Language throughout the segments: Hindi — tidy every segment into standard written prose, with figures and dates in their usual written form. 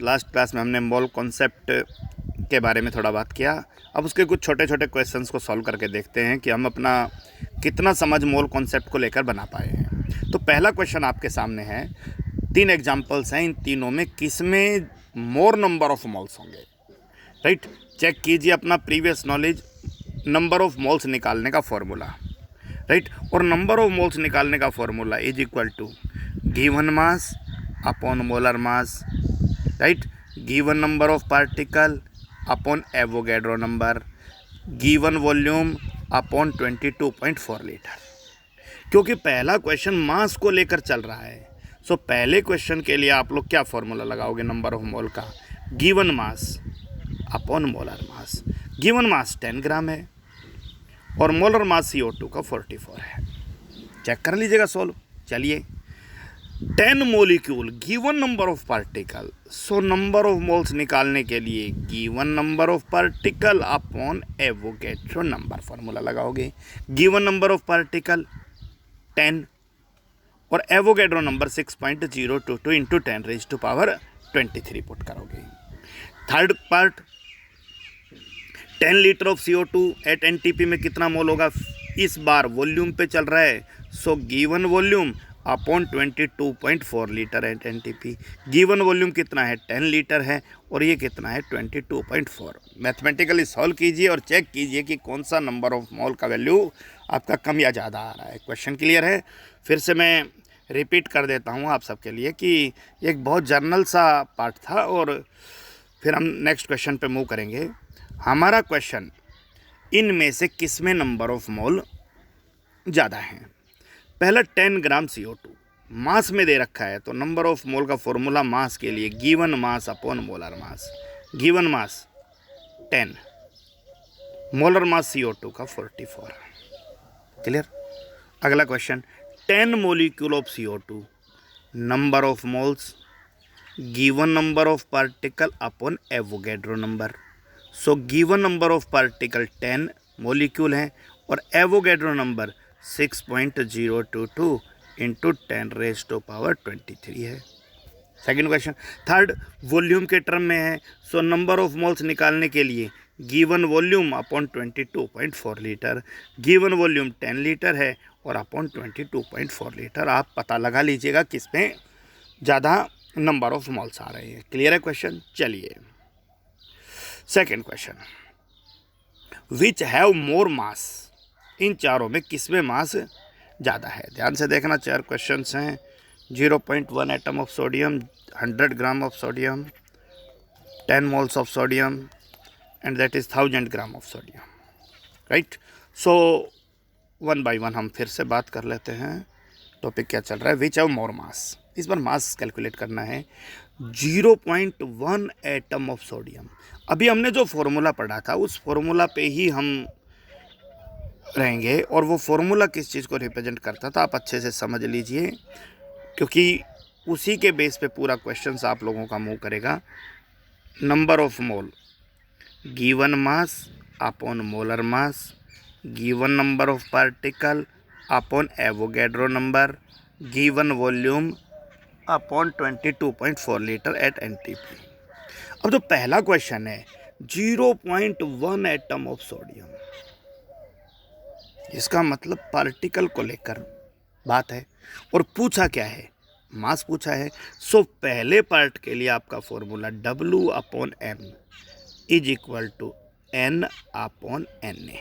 लास्ट क्लास में हमने मोल कॉन्सेप्ट के बारे में थोड़ा बात किया। अब उसके कुछ छोटे छोटे क्वेश्चंस को सॉल्व करके देखते हैं कि हम अपना कितना समझ मोल कॉन्सेप्ट को लेकर बना पाए हैं। तो पहला क्वेश्चन आपके सामने है, 3 एग्जाम्पल्स हैं, इन तीनों में किस में मोर नंबर ऑफ मोल्स होंगे। राइट, चेक कीजिए अपना previous knowledge, number of moles निकालने का फॉर्मूला। राइट, और नंबर ऑफ मोल्स निकालने का formula is equal to given mass upon molar mass, right, given number of particle upon Avogadro number, given volume upon 22.4 litre. क्योंकि पहला क्वेश्चन मास को लेकर चल रहा है, सो पहले क्वेश्चन के लिए आप लोग क्या फॉर्मूला लगाओगे नंबर ऑफ मोल का, given mass upon molar mass. Given mass 10 ग्राम है और मोलर मास CO2 का 44 है। चेक कर लीजिएगा सोल्व। चलिए, 10 molecule given number of particle, so number of moles निकालने के लिए given number of particle upon Avogadro number formula लगाओगे। गिवन नंबर ऑफ पार्टिकल 10 और एवोगैड्रो नंबर 6.022 इंटू 10⁻23 पुट करोगे। Third part, 10 litre of CO2 at NTP में कितना मोल होगा, इस बार वॉल्यूम पे चल रहा है, so given volume upon 22.4 litre at NTP। Given volume कितना है, 10 लीटर है और ये कितना है 22.4। मैथमेटिकली सॉल्व कीजिए और चेक कीजिए कि कौन सा नंबर ऑफ मोल का वैल्यू आपका कम या ज़्यादा आ रहा है। क्वेश्चन क्लियर है? फिर से मैं रिपीट कर देता हूँ आप सबके लिए कि एक बहुत जर्नल सा पार्ट था और फिर हम नेक्स्ट क्वेश्चन पे मूव करेंगे। हमारा क्वेश्चन, इनमें से किस में नंबर ऑफ मोल ज़्यादा है। पहला 10 ग्राम CO2 मास में दे रखा है, तो नंबर ऑफ मोल का फॉर्मूला मास के लिए given mass upon molar mass. Given mass 10, molar mass CO2 का 44। क्लियर? अगला question, 10 molecule of CO2, number of moles given number of particle upon Avogadro number. So given number of particle 10 molecule हैं और एवोगैड्रो नंबर 6.022 इंटू 10⁻23 है। सेकेंड क्वेश्चन, थर्ड वॉल्यूम के टर्म में है, सो नंबर ऑफ मोल्स निकालने के लिए given volume upon 22.4 litre. Given volume 10 litre है और अपॉन 22.4 लीटर। आप पता लगा लीजिएगा किस में ज़्यादा नंबर ऑफ मोल्स आ रहे हैं। क्लियर है क्वेश्चन? चलिए, second question, which have more mass, इन चारों में किस में मास ज़्यादा है। ध्यान से देखना, 4 क्वेश्चंस हैं। 0.1 atom of sodium, 100 gram of sodium, 10 moles of sodium and that is 1000 gram of sodium. Right, so 1 by 1 हम फिर से बात कर लेते हैं। टॉपिक क्या चल रहा है, विच हैव मोर मास। इस बार मास कैलकुलेट करना है। 0.1 एटम ऑफ सोडियम, अभी हमने जो फॉर्मूला पढ़ा था उस फॉर्मूला पे ही हम रहेंगे और वो फॉर्मूला किस चीज़ को रिप्रेजेंट करता था आप अच्छे से समझ लीजिए, क्योंकि उसी के बेस पे पूरा क्वेश्चंस आप लोगों का मूव करेगा। Number of mole given mass upon molar mass, given number of particle upon Avogadro number, given volume upon 22.4 litre at NTP। अब जो पहला क्वेश्चन है 0.1 एटम ऑफ सोडियम, इसका मतलब पार्टिकल को लेकर बात है और पूछा क्या है, मास पूछा है। सो पहले पार्ट के लिए आपका formula W/M is equal to N/NA।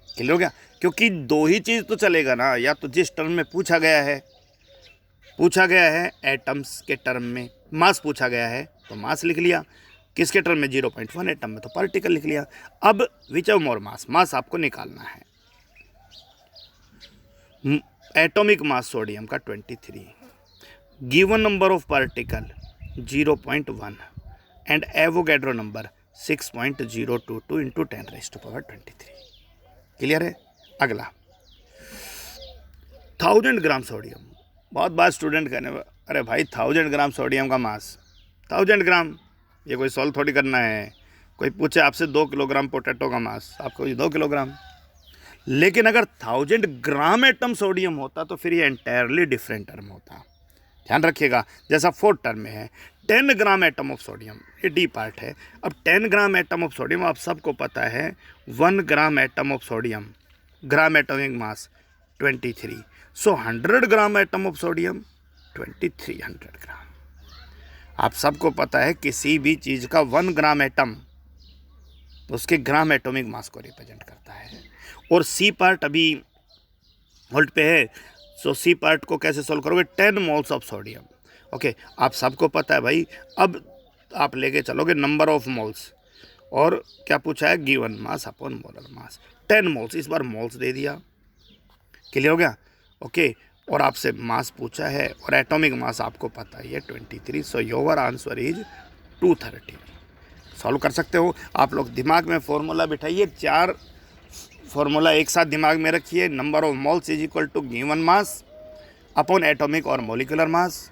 Clear हो गया? क्योंकि दो ही चीज़ तो चलेगा ना, या तो जिस टर्म में पूछा गया है एटम्स के टर्म में, मास पूछा गया है तो मास लिख लिया, किसके टर्म में 0.1 एटम में तो पार्टिकल लिख लिया। अब विच ऑफ मोर मास, मास आपको निकालना है। एटॉमिक मास सोडियम का 23, given number of particle 0.1 and Avogadro number 6.022 into 10⁻23। Clear है? अगला 1000 ग्राम सोडियम। बहुत बार स्टूडेंट कहने, अरे भाई 1000 ग्राम सोडियम का मास, 1000 ग्राम, ये कोई सॉल्व थोड़ी करना है। कोई पूछे आपसे 2 किलोग्राम पोटैटो का मास, आपको 2 किलोग्राम। लेकिन अगर 1000 ग्राम एटम सोडियम होता तो फिर ये एंटायरली डिफरेंट टर्म होता। ध्यान रखिएगा। जैसा फोर्थ टर्म में है 10 ग्राम एटम ऑफ सोडियम, ये डी पार्ट है। अब 10 ग्राम एटम ऑफ सोडियम आप सबको पता है 1 gram atom of sodium, gram atomic mass 23, so 100 gram atom of sodium 2300 ग्राम। आप सबको पता है किसी भी चीज़ का 1 ग्राम एटम उसके ग्राम एटॉमिक मास को रिप्रेजेंट करता है। और सी पार्ट अभी होल्ड पे है, सो सी पार्ट को कैसे सोल्व करोगे, 10 मोल्स ऑफ सोडियम। ओके, आप सबको पता है भाई। अब आप लेके चलोगे नंबर ऑफ मोल्स, और क्या पूछा है, गिवन मास अपॉन मोलर मास, 10 मोल्स, इस बार मोल्स दे दिया, क्लियर हो गया। ओके, और आपसे मास पूछा है और एटॉमिक मास आपको पता ही है 23, so your answer is 230। Solve कर सकते हो आप लोग। दिमाग में फॉर्मूला बिठाइए, 4 फॉर्मूला एक साथ दिमाग में रखिए। Number of moles is equal to given mass upon atomic और molecular mass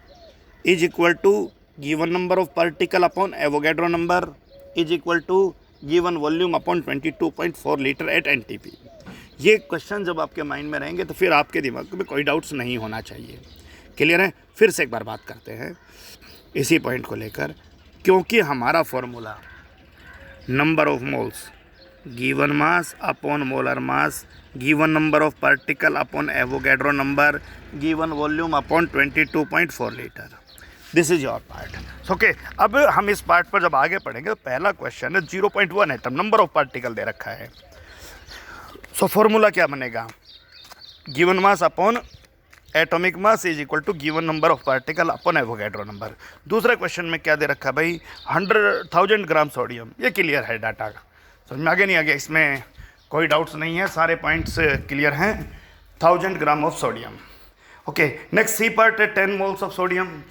is equal to given number of particle upon Avogadro number is equal to given volume upon 22.4 litre at NTP. ये क्वेश्चन जब आपके माइंड में रहेंगे तो फिर आपके दिमाग में कोई डाउट्स नहीं होना चाहिए, क्लियर है। फिर से एक बार बात करते हैं इसी पॉइंट को लेकर, क्योंकि हमारा formula number of moles given mass upon molar mass given number of particle upon Avogadro number given volume upon 22.4 litre, this is your part. Okay, अब हम इस पार्ट पर जब आगे पढ़ेंगे तो पहला क्वेश्चन है 0.1 एटम, नंबर ऑफ पार्टिकल दे रखा है। सो फॉर्मूला क्या बनेगा, given mass upon atomic mass is equal to given number of particle upon Avogadro number. दूसरे क्वेश्चन में क्या दे रखा है भाई, 100,000 ग्राम सोडियम। ये क्लियर है डाटा का, समझ में आगे नहीं आ गया, इसमें कोई डाउट्स नहीं है, सारे पॉइंट्स क्लियर हैं। 1000 gram of sodium. Okay, next C part है 10 मोल्स ऑफ सोडियम,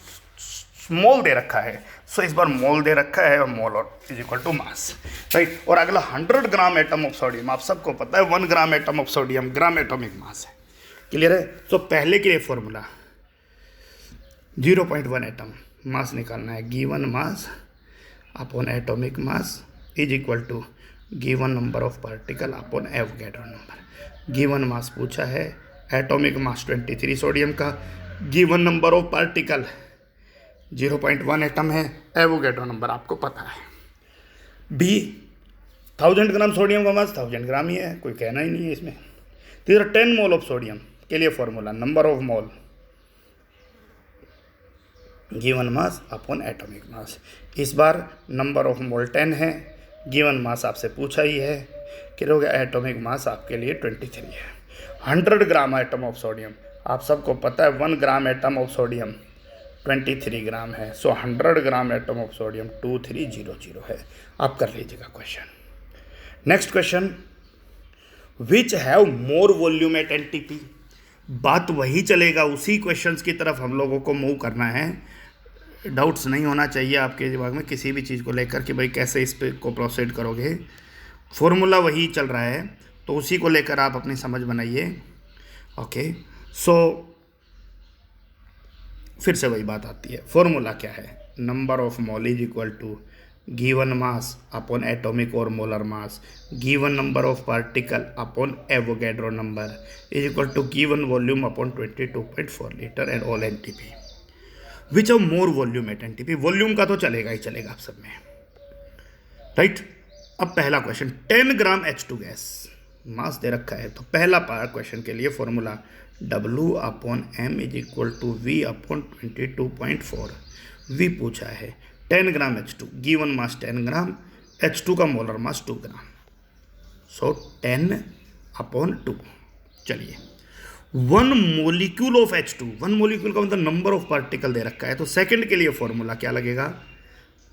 मोल दे रखा है, सो इस बार मोल दे रखा है और मोल और is equal to mass, right. और अगला 100 ग्राम एटम ऑफ सोडियम, आप सबको पता है 1 gram atom of sodium gram atomic mass है, क्लियर है। तो पहले के लिए फॉर्मूला 0.1 एटम मास निकालना है, given mass upon atomic mass is equal to given number of particle upon Avogadro number. Given mass पूछा है, एटॉमिक मास 23 सोडियम का, given number of particle 0.1 atom है, एवोगैड्रो नंबर आपको पता है। बी 1000 ग्राम सोडियम का मास 1000 ग्राम ही है, कोई कहना ही नहीं है इसमें। तीसरा 10 मोल ऑफ सोडियम के लिए formula number of mole given mass upon atomic मास। इस बार नंबर ऑफ मोल 10 है, गिवन मास आपसे पूछा ही है, किलो का एटॉमिक मास आपके लिए 23 है। 100 ग्राम एटम ऑफ सोडियम, आप सबको पता है 1 ग्राम एटम ऑफ सोडियम 23 ग्राम है, सो 100 ग्राम एटम ऑफ सोडियम 2300 है। आप कर लीजिएगा question. Next question, which have more volume at NTP. बात वही चलेगा, उसी क्वेश्चंस की तरफ हम लोगों को मूव करना है। डाउट्स नहीं होना चाहिए आपके दिमाग में किसी भी चीज़ को लेकर कि भाई कैसे इस पे को प्रोसीड करोगे। फॉर्मूला वही चल रहा है, तो उसी को लेकर आप अपनी समझ बनाइए। ओके, सो फिर से वही बात आती है, फॉर्मूला क्या है, number of mole is equal to given mass upon atomic और molar mass given number of particle upon Avogadro number is equal to given volume upon 22.4 litre and all NTP. Which of more volume at NTP, volume का तो चलेगा ही चलेगा आप सब में, राइट। अब पहला क्वेश्चन, 10 ग्राम H2 गैस मास दे रखा है, तो पहला पार्ट क्वेश्चन के लिए formula W upon M is equal to V upon 22.4। V पूछा है 10 ग्राम H2, गिवन मास 10 ग्राम, H2 का मोलर मास 2 ग्राम, सो 10 अपॉन 2। चलिए, 1 मोलिक्यूल ऑफ H2, 1 मोलिक्यूल का मतलब नंबर ऑफ पार्टिकल दे रखा है, तो सेकंड के लिए फॉर्मूला क्या लगेगा,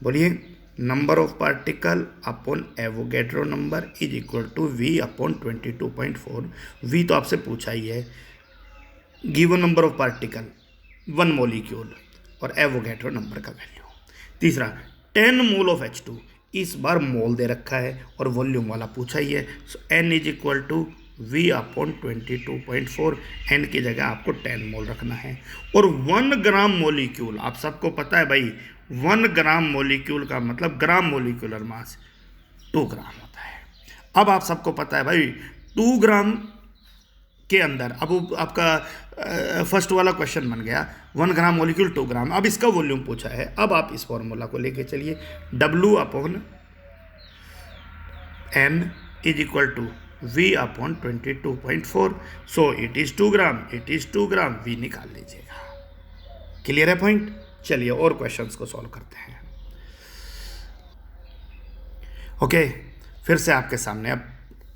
बोलिए, number of particle upon Avogadro number is equal to V upon 22.4। V तो आपसे पूछा ही है, given number of particle 1 molecule और एवोगैड्रो नंबर का वैल्यू। तीसरा 10 मोल ऑफ H2, इस बार मोल दे रखा है और वॉल्यूम वाला पूछा ही है, so N is equal to V upon 22.4। N की जगह आपको 10 मोल रखना है। और 1 ग्राम मोलिक्यूल, आप सबको पता है भाई 1 ग्राम मोलिक्यूल का मतलब ग्राम मोलिकुलर मास 2 ग्राम होता है। अब आप सबको पता है भाई 2 ग्राम के अंदर, अब वो आपका फर्स्ट वाला क्वेश्चन बन गया 1 ग्राम मोलिक्यूल 2 ग्राम, अब इसका वॉल्यूम पूछा है। अब आप इस फॉर्मूला को लेके चलिए, W upon M is equal to V upon 22.4, so it is 2 gram, it is 2 gram, V निकाल लीजिएगा। क्लियर है पॉइंट? चलिए और क्वेश्चंस को सॉल्व करते हैं। ओके, फिर से आपके सामने अब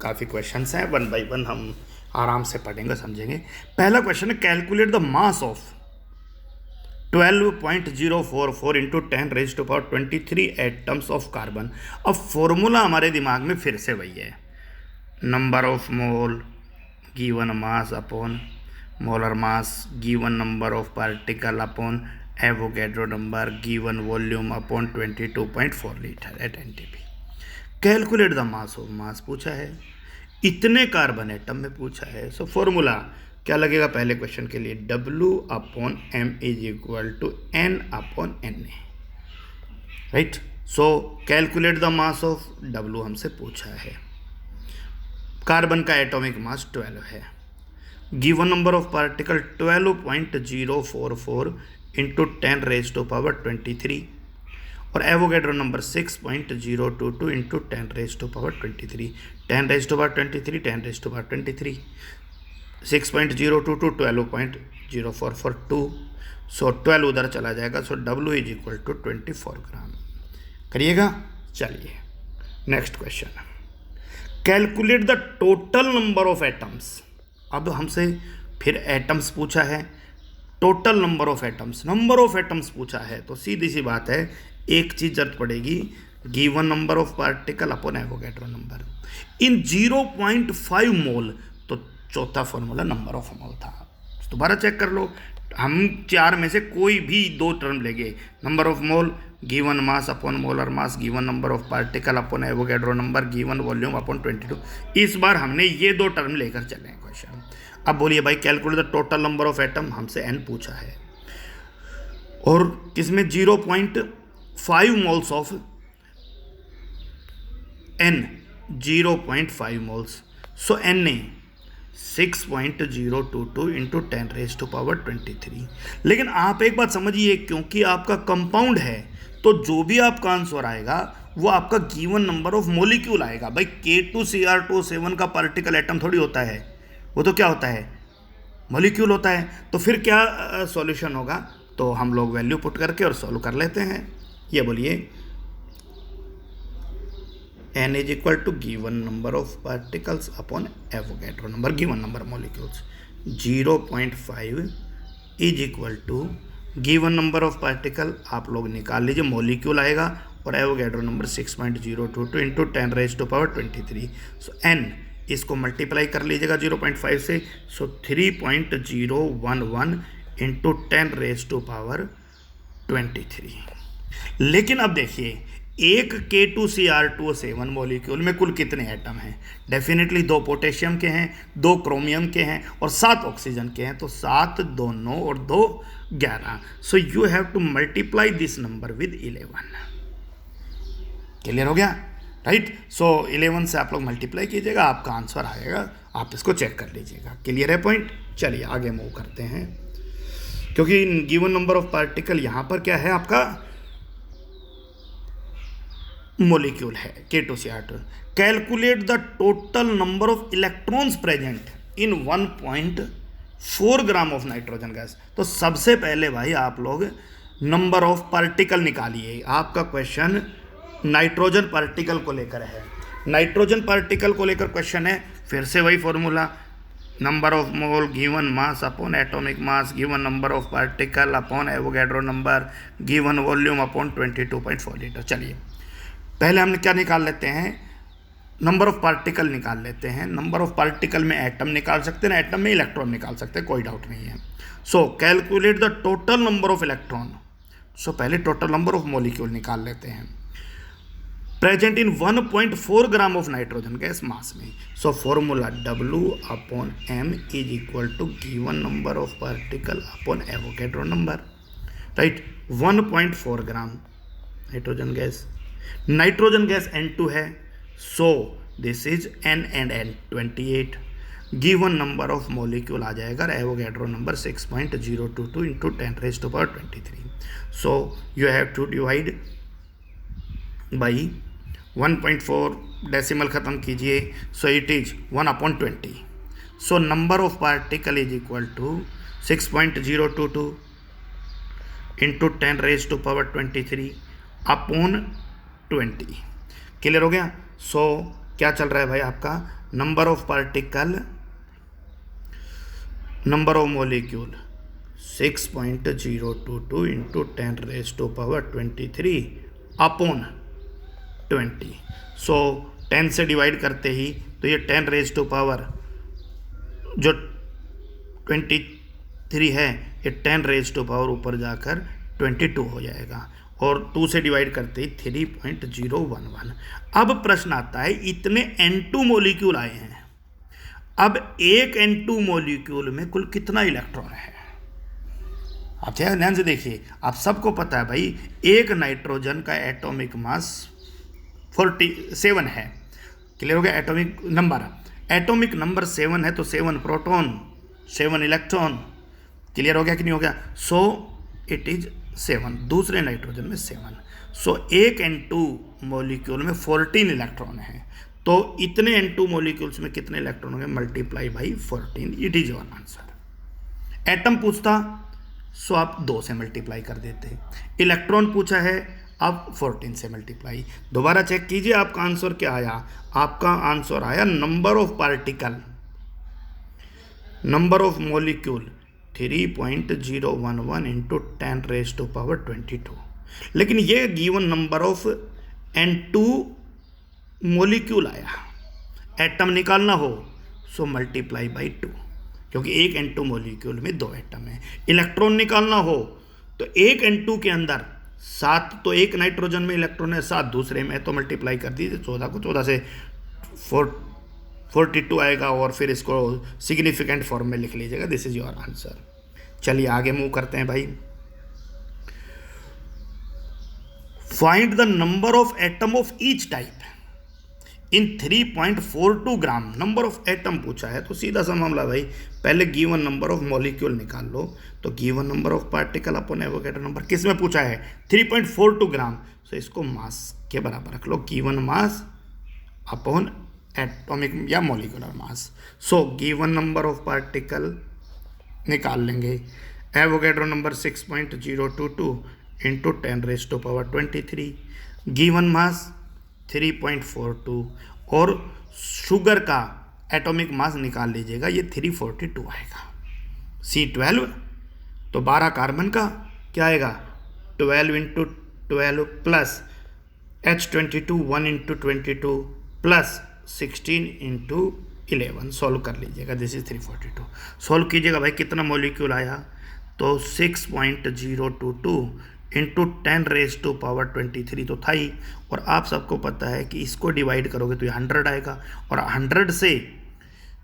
काफ़ी क्वेश्चंस हैं, 1 बाय 1 हम आराम से पढ़ेंगे, समझेंगे। पहला क्वेश्चन है, calculate the mass of 12.044 into 10⁻23 atoms of carbon. अब फॉर्मूला हमारे दिमाग में फिर से वही है, number of mole given mass upon molar mass given number of particle upon Avogadro number given volume upon 22.4 litre at NTP। Calculate the mass of, mass पूछा है, इतने कार्बन एटम में पूछा है। सो फॉर्मूला क्या लगेगा पहले क्वेश्चन के लिए, W upon M is equal to N upon Na, right. So calculate the mass of, W हमसे पूछा है, कार्बन का एटॉमिक मास 12 है, given number of particle 12.044 into 10⁻23 और एवोगैड्रो नंबर 6.022 इंटू 10⁻23, 10⁻23, 10⁻23, 6.022, 12.0442, सो 12 उधर चला जाएगा, सो W इज इक्वल टू 24 ग्राम। करिएगा। चलिए next question, calculate the total number of atoms. अब हमसे फिर एटम्स पूछा है, total number of atoms, number of atoms पूछा है, तो सीधी सी बात है, एक चीज जरूरत पड़ेगी, given number of particle upon Avogadro number in 0.5 मोल, तो चौथा फॉर्मूला नंबर ऑफ मोल था। दोबारा चेक कर लो, हम 4 में से कोई भी 2 टर्म लेंगे, number of mole given mass upon molar mass given number of particle upon Avogadro number given volume upon 22। इस बार हमने ये 2 टर्म लेकर चले हैं क्वेश्चन। अब बोलिए भाई, calculate the total number of atom, हमसे n पूछा है और किसमें 0.5 moles of n, 0.5 moles, so Na 6.022 into 10⁻23। लेकिन आप एक बात समझिए, क्योंकि आपका कंपाउंड है तो जो भी आपका आंसर आएगा वो आपका गिवन नंबर ऑफ मोलिक्यूल आएगा। भाई K2Cr2O7 का पार्टिकल एटम थोड़ी होता है, वो तो क्या होता है, मोलिक्यूल होता है। तो फिर क्या सॉल्यूशन होगा, तो हम लोग वैल्यू पुट करके और सॉल्व कर लेते हैं। ये बोलिए n is equal to given number of particles upon Avogadro number given number molecules, 0.5 is equal to given number of particle, आप लोग निकाल लीजिए, मोलिक्यूल आएगा, और Avogadro number 6.022 into 10⁻23, so n इसको मल्टीप्लाई कर लीजिएगा 0.5 से, सो 3.011 इंटू 10⁻23। लेकिन अब देखिए, एक K2Cr2O7 मॉलिक्यूल में कुल कितने एटम हैं, डेफिनेटली 2 पोटेशियम के हैं, 2 क्रोमियम के हैं और 7 ऑक्सीजन के हैं, तो 7, 2 9 और 2 11, so you have to multiply this number with 11। Clear हो गया, राइट। सो 11 से आप लोग मल्टीप्लाई कीजिएगा, आपका आंसर आएगा, आप इसको चेक कर लीजिएगा। क्लियर है पॉइंट? चलिए आगे मूव करते हैं, क्योंकि गिवन नंबर ऑफ पार्टिकल यहाँ पर क्या है, आपका मोलिक्यूल है K2Cr2। Calculate the total number of electrons present in 1.4 gram of nitrogen gas. तो सबसे पहले भाई आप लोग नंबर ऑफ पार्टिकल निकालिए। आपका क्वेश्चन नाइट्रोजन पार्टिकल को लेकर है, नाइट्रोजन पार्टिकल को लेकर क्वेश्चन है। फिर से वही formula, number of mole given mass upon atomic mass given number of particle upon Avogadro number given volume upon 22.4 litre. चलिए पहले हम क्या निकाल लेते हैं, नंबर ऑफ पार्टिकल निकाल लेते हैं। नंबर ऑफ पार्टिकल में एटम निकाल सकते हैं, एटम में इलेक्ट्रॉन निकाल सकते हैं, कोई डाउट नहीं है। So calculate the total number of electron. So पहले टोटल नंबर ऑफ मॉलिक्यूल निकाल लेते हैं present in 1.4 gram of nitrogen gas mass में। So formula W upon M is equal to given number of particle upon Avogadro number, right. 1.4 gram nitrogen gas N2 है, so this is N and N 28, given number of molecule आ जाएगा Avogadro number 6.022 into 10⁻23. So you have to divide by 1.4, decimal ख़त्म कीजिए. So it is 1/20. So number of particle is equal to 6.022 into 10⁻23 upon 20. Clear हो गया. सो क्या चल रहा है भाई आपका number of particle, number of molecule 6.022 into 10⁻23 upon 20. So 10 से डिवाइड करते ही तो ये 10⁻, जो 23 है ये 10⁻, ऊपर जाकर 22 हो जाएगा, और 2 से डिवाइड करते ही 3.011. अब प्रश्न आता है इतने N2 मॉलिक्यूल आए हैं, अब एक N2 मॉलिक्यूल में कुल कितना इलेक्ट्रॉन है. आप ध्यान से देखिए, आप सबको पता है भाई एक नाइट्रोजन का एटॉमिक मास 47 है. क्लियर हो गया. एटॉमिक नंबर 7 है, तो 7 प्रोटॉन 7 इलेक्ट्रॉन. क्लियर हो गया कि नहीं हो गया. सो इट इज 7. दूसरे नाइट्रोजन में 7. सो एक N2 मॉलिक्यूल में 14 इलेक्ट्रॉन है, तो इतने N2 मॉलिक्यूल्स में कितने इलेक्ट्रॉन होंगे, multiply by 14. It is your answer. Atom पूछता सो आप 2 से मल्टीप्लाई कर देते. इलेक्ट्रॉन पूछा है, अब 14 से मल्टीप्लाई. दोबारा चेक कीजिए आपका आंसर क्या आया. आपका आंसर आया number of particle, number of molecule 3.011 into 10⁻22. लेकिन ये given number of N2 molecule आया. एटम निकालना हो सो मल्टीप्लाई बाई 2, क्योंकि एक N2 मॉलिक्यूल में 2 एटम है. इलेक्ट्रॉन निकालना हो तो एक N2 के अंदर 7, तो एक नाइट्रोजन में इलेक्ट्रॉन है, 7 दूसरे में, तो मल्टीप्लाई कर दीजिए 14 को. 14 से 42 आएगा, और फिर इसको सिग्निफिकेंट फॉर्म में लिख लीजिएगा. This is your answer. चलिए आगे मूव करते हैं भाई. Find the number of atom of each type in 3.42 gram. Number of atom पूछा है तो सीधा सा मामला भाई, पहले गिवन नंबर ऑफ मॉलिक्यूल निकाल लो. तो given number of particle upon Avogadro number किस में पूछा है, 3.42 ग्राम. तो इसको मास के बराबर रख लो, गिवन मास अपॉन एटॉमिक या molecular mass. So given number of particle निकाल लेंगे. Avogadro number 6.022 into 10⁻23. Given mass 3.42, और शुगर का एटॉमिक मास निकाल लीजिएगा, ये 342 आएगा. C12 तो 12 कार्बन का क्या आएगा, 12 into 12 plus H22 1 into 22 plus 16 into 11. Solve कर लीजिएगा. This is 342. सॉल्व कीजिएगा भाई, कितना मॉलिक्यूल आया, तो 6.022 इंटू 10⁻23 तो था ही, और आप सबको पता है कि इसको डिवाइड करोगे तो ये 100 आएगा, और 100 से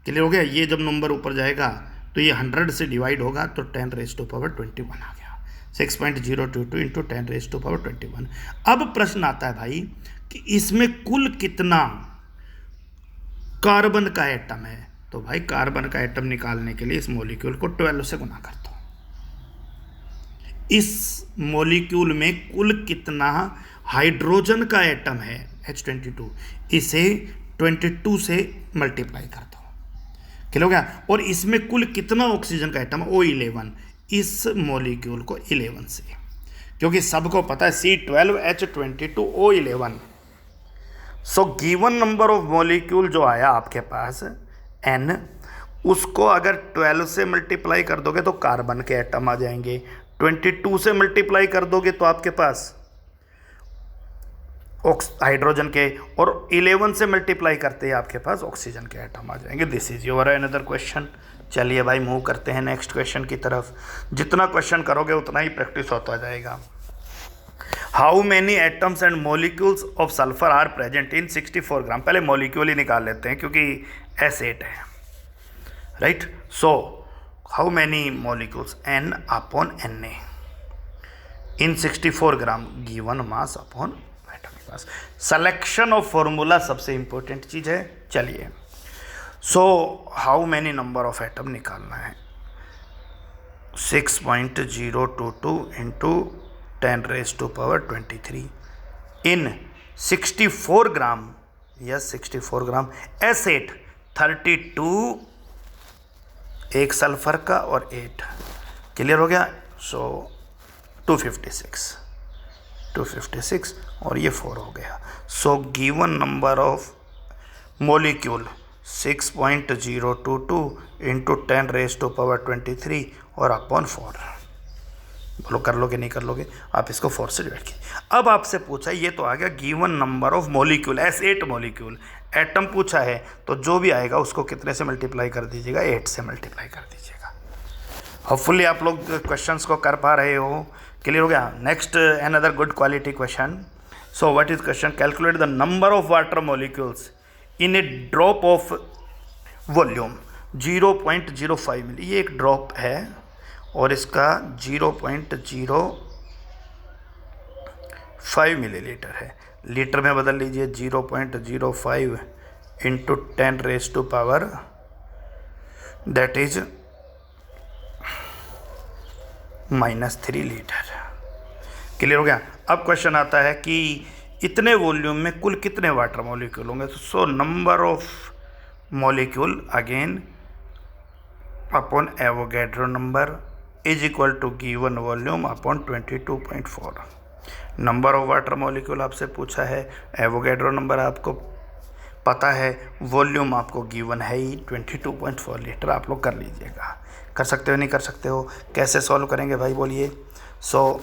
क्लियर हो गया. ये जब नंबर ऊपर जाएगा तो ये 100 से डिवाइड होगा, तो 10⁻21 आ गया. 6.022 इंटू 10⁻21. अब प्रश्न आता है भाई कि इसमें कुल कितना कार्बन का एटम है. तो भाई कार्बन का एटम निकालने के लिए इस मॉलिक्यूल को 12 से गुना कर दो. इस मॉलिक्यूल में कुल कितना हाइड्रोजन का एटम है H22, इसे 22 से मल्टीप्लाई कर दो. क्लियर हो गया. और इसमें कुल कितना ऑक्सीजन का एटम है, O11. इस मॉलिक्यूल को 11 से, क्योंकि सबको पता है C12H22O11. So given number of molecule जो आया आपके पास N, उसको अगर 12 से मल्टीप्लाई कर दोगे तो कार्बन के एटम आ जाएंगे. 22 से मल्टीप्लाई कर दोगे तो आपके पास हाइड्रोजन के, और 11 से मल्टीप्लाई करते हैं आपके पास ऑक्सीजन के एटम आ जाएंगे. This is your another question. चलिए भाई मूव करते हैं नेक्स्ट क्वेश्चन की तरफ. जितना क्वेश्चन करोगे उतना ही प्रैक्टिस होता जाएगा. How many atoms and molecules of sulphur are present in 64 gram. पहले मॉलिक्यूल ही निकाल लेते हैं क्योंकि S8 है, right. So how many molecules N upon Na in 64 gram given mass upon atomic mass. Selection of formula सबसे इंपॉर्टेंट चीज़ है. चलिए so how many number of atom निकालना है? 6.022 into 10⁻23 in 64 gram, yes 64 gram एसेट 32, एक सल्फर का और 8, क्लियर हो गया। सो 256 और ये 4 हो गया। सो given number of molecule 6.022 into 10⁻23 और अपॉन 4। बोलो कर लोगे नहीं कर लोगे? आप इसको 4 से डिवाइड कीजिए। अब आपसे पूछा, ये तो आ गया given number of molecule, S8 molecule, atom पूछा है, तो जो भी आएगा उसको कितने से मल्टीप्लाई कर दीजिएगा? 8 से मल्टीप्लाई कर दीजिएगा। होपफुली आप लोग क्वेश्चंस को कर पा रहे हो, क्लियर हो गया। Next another good quality question. So what is question? Calculate the number of water molecules in A drop of volume 0.05 मिली। ये एक ड्रॉप है और इसका 0.05 मिलीलीटर है। लीटर में बदल लीजिए, 0.05 into 10⁻, that is -3 litre. Clear हो गया। अब क्वेश्चन आता है कि इतने वॉल्यूम में कुल कितने वाटर मॉलिक्यूल होंगे? तो so number of molecule again upon Avogadro number is equal to given volume upon 22.4। Number of water molecule आपसे पूछा है, एवोगैड्रो नंबर आपको पता है, वॉल्यूम आपको गिवन है ही 22.4 लीटर। आप लोग कर लीजिएगा। कर सकते हो नहीं कर सकते हो? कैसे सॉल्व करेंगे भाई बोलिए? So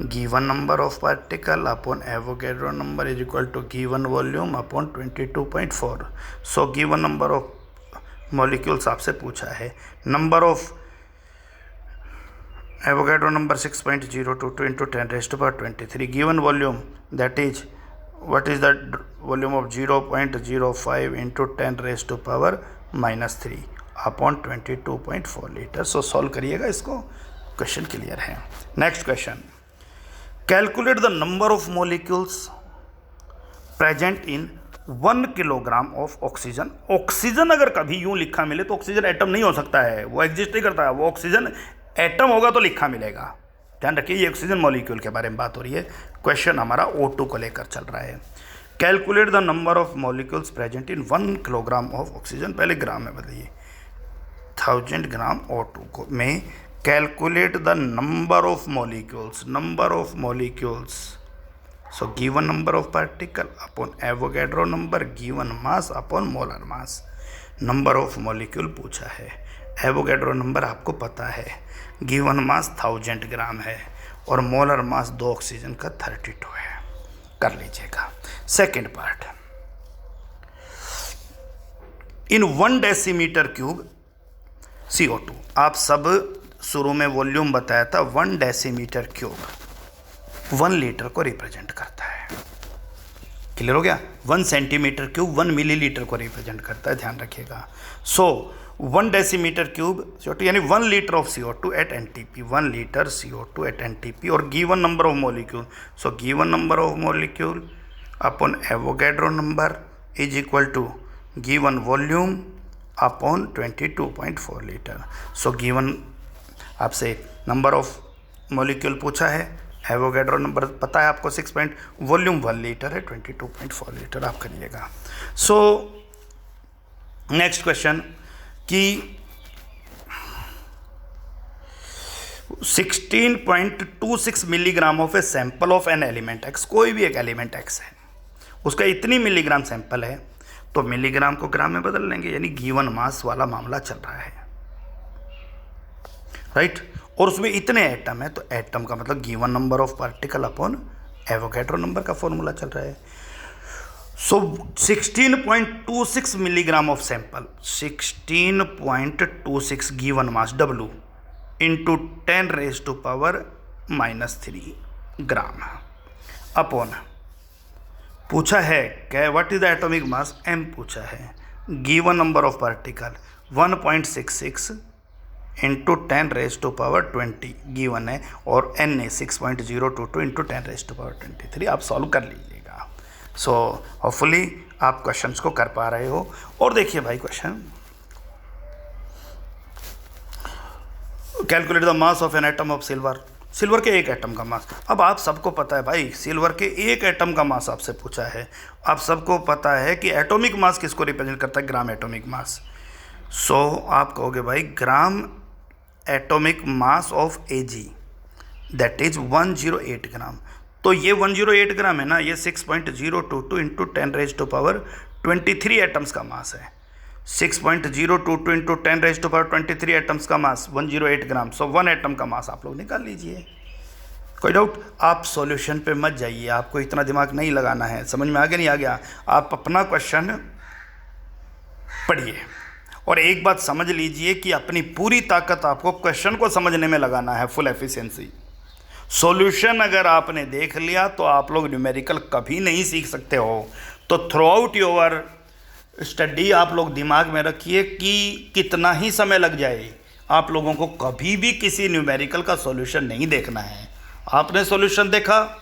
given number of particle upon Avogadro number is equal to given volume upon 22.4। So given number of molecules आपसे पूछा है, number of Avogadro number 6.022 into 10⁻23, given volume that is what is the volume of 0.05 into 10⁻³ upon 22.4 litre. So solve करिएगा इसको, क्वेश्चन क्लियर है। Next question, calculate the number of molecules present in 1 kilogram of oxygen. Oxygen अगर कभी यूं लिखा मिले तो ऑक्सीजन एटम नहीं हो सकता है, वो एग्जिस्ट नहीं करता है, वो ऑक्सीजन एटम होगा तो लिखा मिलेगा। ध्यान रखिए, ये ऑक्सीजन मॉलिक्यूल के बारे में बात हो रही है। क्वेश्चन हमारा O2 को लेकर चल रहा है। Calculate the number of molecules present in 1 kilogram of oxygen, पहले ग्राम में बदलिए, 1000 ग्राम O2 को में calculate the number of molecules, so given number of particle upon Avogadro number given mass upon molar mass. Number of molecule पूछा है, एवोगैड्रो नंबर आपको पता है, गिवन मास 1000 ग्राम है और मोलर मास 2 ऑक्सीजन का 32 है। कर लीजिएगा। सेकेंड पार्ट, इन 1 डेसीमीटर क्यूब CO2, आप सब शुरू में वॉल्यूम बताया था, 1 डेसीमीटर क्यूब 1 लीटर को रिप्रेजेंट करता है। क्लियर हो गया। 1 सेंटीमीटर क्यूब 1 मिलीलीटर को रिप्रेजेंट करता है, ध्यान रखिएगा। सो 1 डेसीमीटर क्यूब CO2 यानी 1 litre of CO2 at NTP, 1 litre CO2 at NTP और given number of molecule, so given number of molecule upon Avogadro number is equal to given volume upon 22.4 litre. So given आपसे नंबर ऑफ मॉलिक्यूल पूछा है, एवोगैड्रो नंबर पता है आपको 6 पॉइंट, वॉल्यूम 1 लीटर है 22.4 लीटर। आप करिएगा। सो नेक्स्ट क्वेश्चन कि 16.26 milligram of a sample of an element x, कोई भी एक एलिमेंट एक्स है, उसका इतनी मिलीग्राम सैंपल है, तो मिलीग्राम को ग्राम में बदल लेंगे, यानी गिवन मास वाला मामला चल रहा है, राइट। और उसमें इतने एटम है, तो एटम का मतलब given number of particle upon Avogadro number का फॉर्मूला चल रहा है। सो 16.26 milligram of sample, 16.26 given mass W into 10⁻³ gram upon पूछा है क्या, what is the atomic mass, M पूछा है, given number of particle 1.66 into 10⁻20 given है और N है 6.022 इंटू 10⁻23। आप सॉल्व कर लीजिएगा। सो होपफुली आप क्वेश्चंस को कर पा रहे हो। और देखिए भाई question, calculate the mass of an atom of silver. Silver के एक एटम का मास। अब आप सबको पता है भाई, सिल्वर के एक एटम का मास आपसे पूछा है। आप सबको पता है कि एटॉमिक मास किसको रिप्रेजेंट करता है, ग्राम एटॉमिक मास। सो आप कहोगे भाई gram atomic mass of Ag, that is 108 ग्राम। तो ये 108 ग्राम है ना, ये 6.022 इंटू 10⁻23 एटम्स का मास है। 6.022 इंटू 10⁻23 एटम्स का मास 108 ग्राम। सो 1 एटम का मास आप लोग निकाल लीजिए। कोई डाउट? आप सॉल्यूशन पे मत जाइए, आपको इतना दिमाग नहीं लगाना है। समझ में आ गया नहीं आ गया? आप अपना क्वेश्चन पढ़िए और एक बात समझ लीजिए कि अपनी पूरी ताकत आपको क्वेश्चन को समझने में लगाना है, फुल एफिशिएंसी। सॉल्यूशन अगर आपने देख लिया तो आप लोग न्यूमेरिकल कभी नहीं सीख सकते हो। तो थ्रू आउट योर स्टडी आप लोग दिमाग में रखिए कि कितना ही समय लग जाए, आप लोगों को कभी भी किसी न्यूमेरिकल का सॉल्यूशन नहीं देखना है। आपने सॉल्यूशन देखा,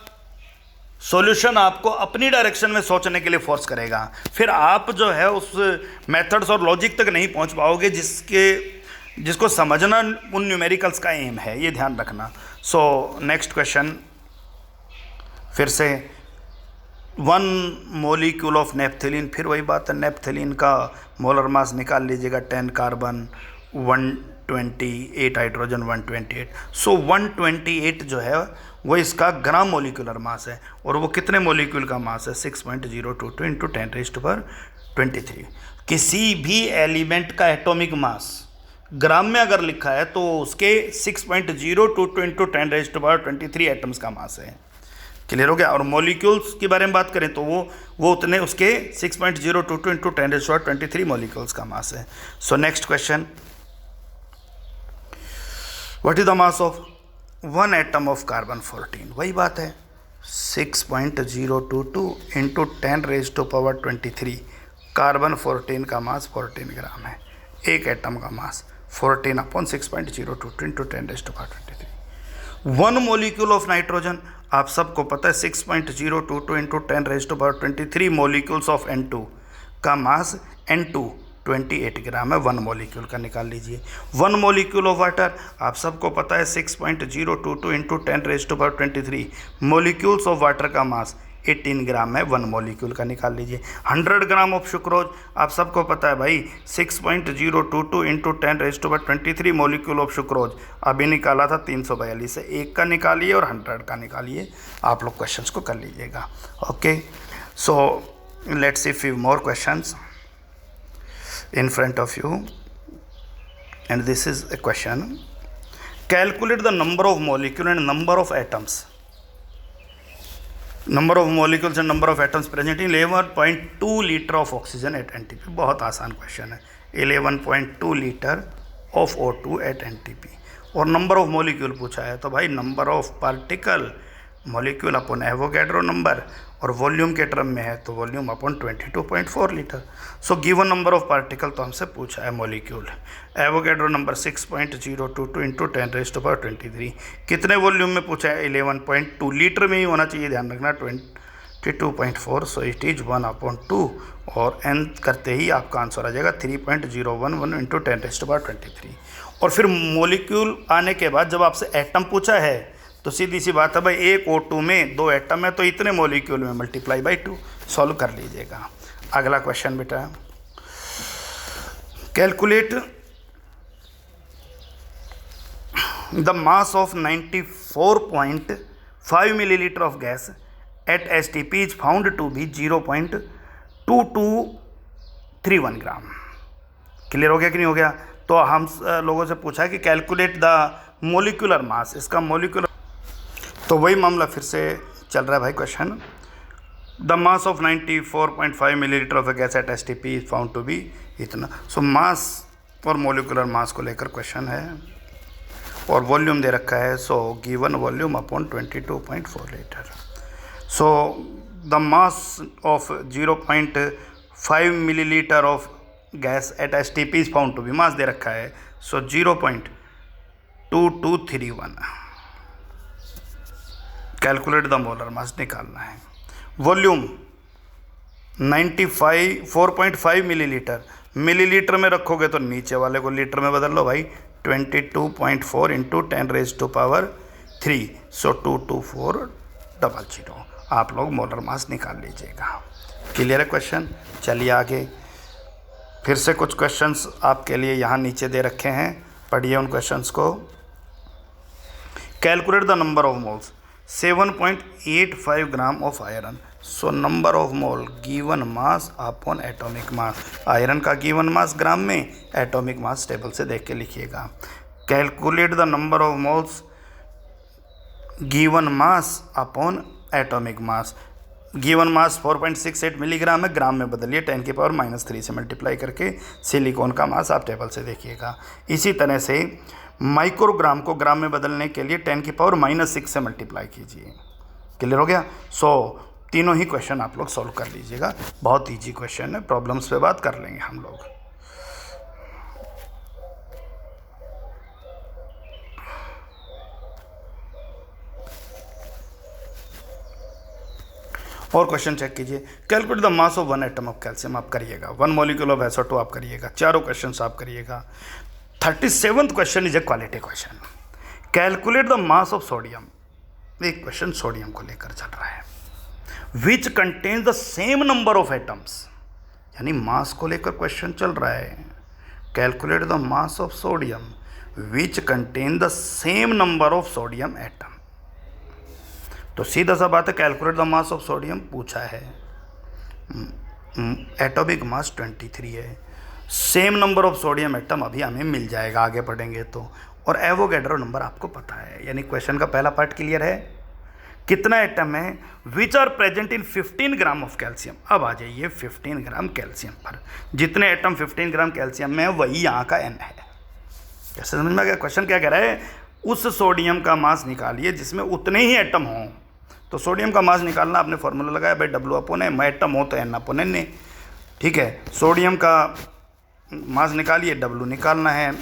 सॉल्यूशन आपको अपनी डायरेक्शन में सोचने के लिए फोर्स करेगा। फिर आप जो है उस मेथड्स और लॉजिक तक नहीं पहुंच पाओगे जिसको समझना उन न्यूमेरिकल्स का एम है, ये ध्यान रखना। सो नेक्स्ट क्वेश्चन फिर से, 1 मोलिक्यूल ऑफ नेप्थलीन। फिर वही बात है, नेप्थलीन का मोलर मास निकाल लीजिएगा, 10 कार्बन 128 हाइड्रोजन 128। सो 128 जो है वो इसका ग्राम मोलिकुलर मास है। और वो कितने मोलिक्यूल का मास है, 6.022 इंटू 10⁻23। किसी भी एलिमेंट का एटॉमिक मास ग्राम में अगर लिखा है तो उसके 6.022 इंटू 10⁻23 एटम्स का मास है। क्लियर हो गया? और मॉलिक्यूल्स के बारे में बात करें तो वो उतने उसके 6.022 इंटू 10⁻23 मॉलिक्यूल्स का मास है। So next question, what is the mass of 1 atom of carbon 14? वही बात है, 6.022 इंटू 10⁻23। कार्बन 14 का मास 14 ग्राम है। एक एटम का मास 14 upon 6.022 into 10⁻23। 1 molecule of nitrogen, आप सबको पता है 6.022 इंटू 10⁻23 मोलिक्यूल्स ऑफ N2 का मास N2 28 ग्राम है। 1 मोलिक्यूल का निकाल लीजिए। 1 मोलिक्यूल ऑफ वाटर, आप सबको पता है 6.022 इंटू 10⁻23 मोलिक्यूल्स ऑफ वाटर का मास 18 ग्राम है। 1 मोलिक्यूल का निकाल लीजिए। 100 ग्राम ऑफ सुक्रोज, आप सबको पता है भाई 6.022 इंटू 10⁻23 मोलिक्यूल ऑफ सुक्रोज अभी निकाला था 342 से। एक का निकालिए और 100 का निकालिए, आप लोग क्वेश्चंस को कर लीजिएगा। Okay, so let's see few more questions in front of you, and this is a question. Calculate the number of molecule and number of atoms. Number of molecules and number of atoms present in 11.2 liter of oxygen at NTP. बहुत आसान क्वेश्चन है। 11.2 litre of O2 at NTP। और नंबर ऑफ मोलिक्यूल पूछा है, तो भाई number of particle molecule upon Avogadro number, और वॉल्यूम के टर्म में है तो volume upon 22.4 litre. So given number of particle तो हमसे पूछा है मॉलिक्यूल। Avogadro number 6.022 into 10⁻23। कितने वॉल्यूम में पूछा है, 11.2 लीटर में ही होना चाहिए, ध्यान रखना 22.4। सो इट इज 1/2 और n करते ही आपका आंसर आ जाएगा 3.011 इंटू 10⁻23। और फिर मॉलिक्यूल आने के बाद जब आपसे एटम पूछा है तो सीधी सी बात है भाई, एक O2 में 2 एटम है तो इतने मॉलिक्यूल में मल्टीप्लाई बाई 2। सॉल्व कर लीजिएगा। अगला क्वेश्चन बेटा, calculate the mass of 94.5 millilitre of gas at STP is found to be 0.2231 gram. Clear हो गया कि नहीं हो गया? तो हम लोगों से पूछा है कि कैलकुलेट द मोलिकुलर मास, इसका मोलिकुलर, तो वही मामला फिर से चल रहा है भाई question. The mass of 94.5 millilitre of gas at STP is found to be इतना। सो मास और मोलिकुलर मास को लेकर क्वेश्चन है और वॉल्यूम दे रखा है। So given volume upon 22.4 litre. So the mass of 0.5 millilitre of gas at STP is found to be, mass दे रखा है, so 0.2231। Calculate the molar mass निकालना है। वॉल्यूम 4.5 मिलीलीटर, मिलीलीटर में रखोगे तो नीचे वाले को लीटर में बदल लो भाई। 22.4 इंटू 10⁻³ सो 22400। आप लोग मोलर मास निकाल लीजिएगा। क्लियर है क्वेश्चन? चलिए आगे, फिर से कुछ क्वेश्चंस आपके लिए यहाँ नीचे दे रखे हैं, पढ़िए उन क्वेश्चंस को। Calculate the number of moles 7.85 gram of iron. So number of mole given mass upon atomic mass. Iron का गिवन मास ग्राम में, एटॉमिक मास टेबल से देख के लिखिएगा। Calculate the number of moles given mass upon atomic mass. Given mass 4.68 milligram है, ग्राम में बदलिए 10⁻³ से मल्टीप्लाई करके। सिलिकॉन का मास आप टेबल से देखिएगा। इसी तरह से माइक्रोग्राम को ग्राम में बदलने के लिए 10⁻⁻6 से मल्टीप्लाई कीजिए। क्लियर हो गया? तीनों ही क्वेश्चन आप लोग सॉल्व कर लीजिएगा। बहुत ईजी क्वेश्चन है, प्रॉब्लम्स पे बात कर लेंगे हम लोग। और क्वेश्चन चेक कीजिए। Calculate the mass of 1 atom of calcium आप करिएगा। 1 मॉलिक्यूल ऑफ SO2 आप करिएगा। चारों क्वेश्चन आप करिएगा। 37वां question is a quality question. Calculate the mass of sodium. एक क्वेश्चन सोडियम को लेकर चल रहा है। Which contains the same number of atoms, यानी मास को लेकर क्वेश्चन चल रहा है। Calculate the mass of sodium which contain the same number of sodium atom. तो सीधा सा बात है, calculate the mass of sodium पूछा है, एटॉमिक मास 23 है। Same number of sodium atom अभी हमें मिल जाएगा आगे पढ़ेंगे तो। और एवोगैड्रो नंबर आपको पता है, यानी क्वेश्चन का पहला पार्ट क्लियर है। कितना एटम है? Which are present in 15 gram of calcium. अब आ जाइए 15 ग्राम कैल्शियम पर। जितने एटम 15 ग्राम कैल्शियम में है वही यहाँ का N है। कैसे समझ में आ गया? क्वेश्चन क्या कह रहा है? उस सोडियम का मास निकालिए जिसमें उतने ही एटम हों। तो सोडियम का मास निकालना, आपने फॉर्मूला लगाया भाई W/M, एटम हो तो N/N। ठीक है, सोडियम का मास निकालिए, W निकालना है,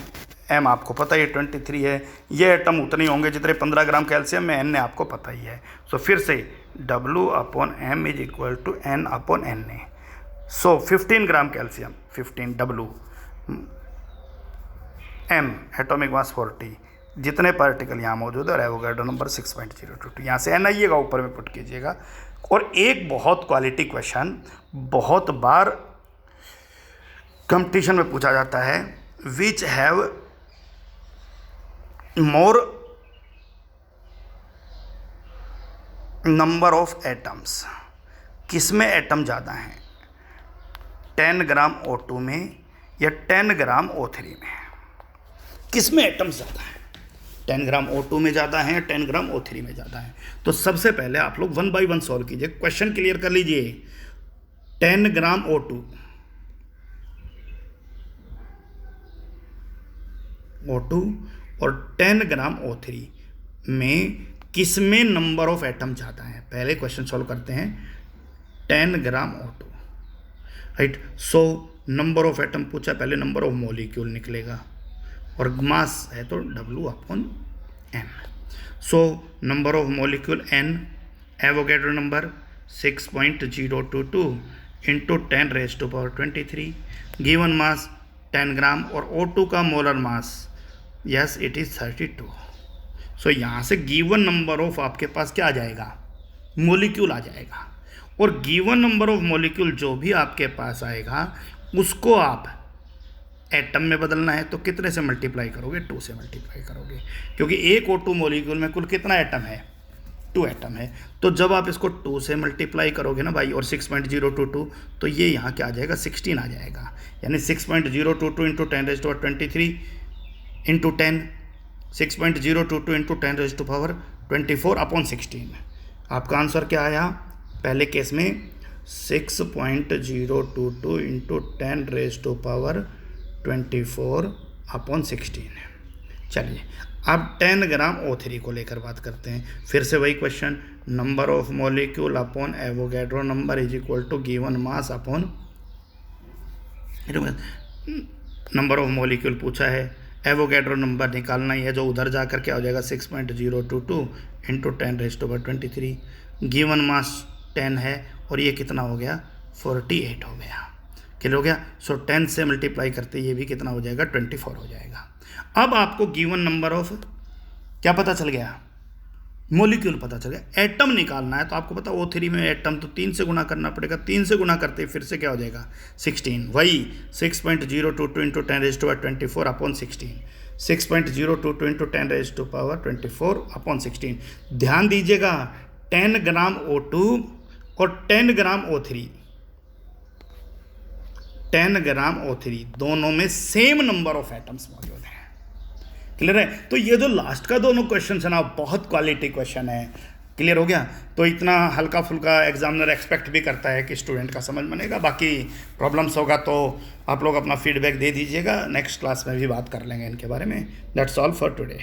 M आपको पता ही है 23 है। ये एटम उतने ही होंगे जितने 15 ग्राम कैल्शियम में, N आपको पता ही है। सो फिर से W/M is equal to N/N। So 15 gram calcium 15 W, M atomic mass 40, जितने पार्टिकल यहाँ मौजूद है, और एवोगैड्रो नंबर 6.022। यहाँ से N आइएगा, ऊपर में पुट कीजिएगा। और एक बहुत क्वालिटी क्वेश्चन, बहुत बार कंपटीशन में पूछा जाता है, विच have more number of atoms. किस में एटम ज़्यादा हैं, 10 ग्राम O2 में या 10 ग्राम O3 में? किस में एटम ज़्यादा है? 10 ग्राम O2 में ज़्यादा है, 10 ग्राम O3 में ज़्यादा है? तो सबसे पहले आप लोग 1 बाई 1 सॉल्व कीजिए, क्वेश्चन क्लियर कर लीजिए। 10 ग्राम O2 और 10 ग्राम O3 में किस में नंबर ऑफ एटम ज़्यादा है? पहले क्वेश्चन सॉल्व करते हैं। 10 ग्राम O2, right. So number of atom पूछा, पहले नंबर ऑफ मॉलिक्यूल निकलेगा, और मास है तो W/M। So number of molecule N, Avogadro number 6.022 into 10⁻23, given mass 10 ग्राम, और O2 का molar mass yes it is 32। सो यहाँ से गिवन नंबर ऑफ आपके पास क्या आ जाएगा? मॉलिक्यूल आ जाएगा। और गिवन नंबर ऑफ मॉलिक्यूल जो भी आपके पास आएगा उसको आप एटम में बदलना है, तो कितने से मल्टीप्लाई करोगे? 2 से मल्टीप्लाई करोगे, क्योंकि एक O2 मॉलिक्यूल में कुल कितना एटम है? 2 एटम है। तो जब आप इसको 2 से मल्टीप्लाई करोगे ना भाई, और 6.022, तो ये यहाँ क्या आ जाएगा? 16 आ जाएगा। यानी 6.022 इंटू 10⁻23 इंटू 10, 6.022 इंटू 10⁻24/16। आपका आंसर क्या आया? पहले केस में 6.022 इंटू 10⁻24/16। चलिए अब 10 ग्राम O3 को लेकर बात करते हैं। फिर से वही question, number of molecule upon Avogadro number is equal to given mass upon number of molecule पूछा है, एवोगैड्रो नंबर निकालना ही है, जो उधर जा कर क्या हो जाएगा? 6.022 इंटू 10⁻23। गिवन मास 10 है, और ये कितना हो गया? 48 हो गया। क्लियर हो गया। सो 10 से मल्टीप्लाई करते ये भी कितना हो जाएगा, 24 हो जाएगा। अब आपको गिवन नंबर ऑफ क्या पता चल गया, मोलिक्यूल पता चल गया। एटम निकालना है तो आपको पता O3 में एटम तो 3 से गुना करना पड़ेगा, 3 से गुना करते फिर से क्या हो जाएगा 16, वही 6.022 इंटू 10⁻24 अपॉन 16, 6.022 इंटू 10⁻24 अपॉन 16। ध्यान दीजिएगा 10 ग्राम O2 और 10 ग्राम O3, 10 ग्राम O3 दोनों में सेम नंबर ऑफ एटम्स मौजूद हैं। क्लियर है। तो ये जो लास्ट का दोनों क्वेश्चन है ना, बहुत क्वालिटी क्वेश्चन है। क्लियर हो गया। तो इतना हल्का फुल्का एग्जामिनर एक्सपेक्ट भी करता है कि स्टूडेंट का समझ बनेगा। बाकी प्रॉब्लम्स होगा तो आप लोग अपना फीडबैक दे दीजिएगा, नेक्स्ट क्लास में भी बात कर लेंगे इनके बारे में। That's all for today.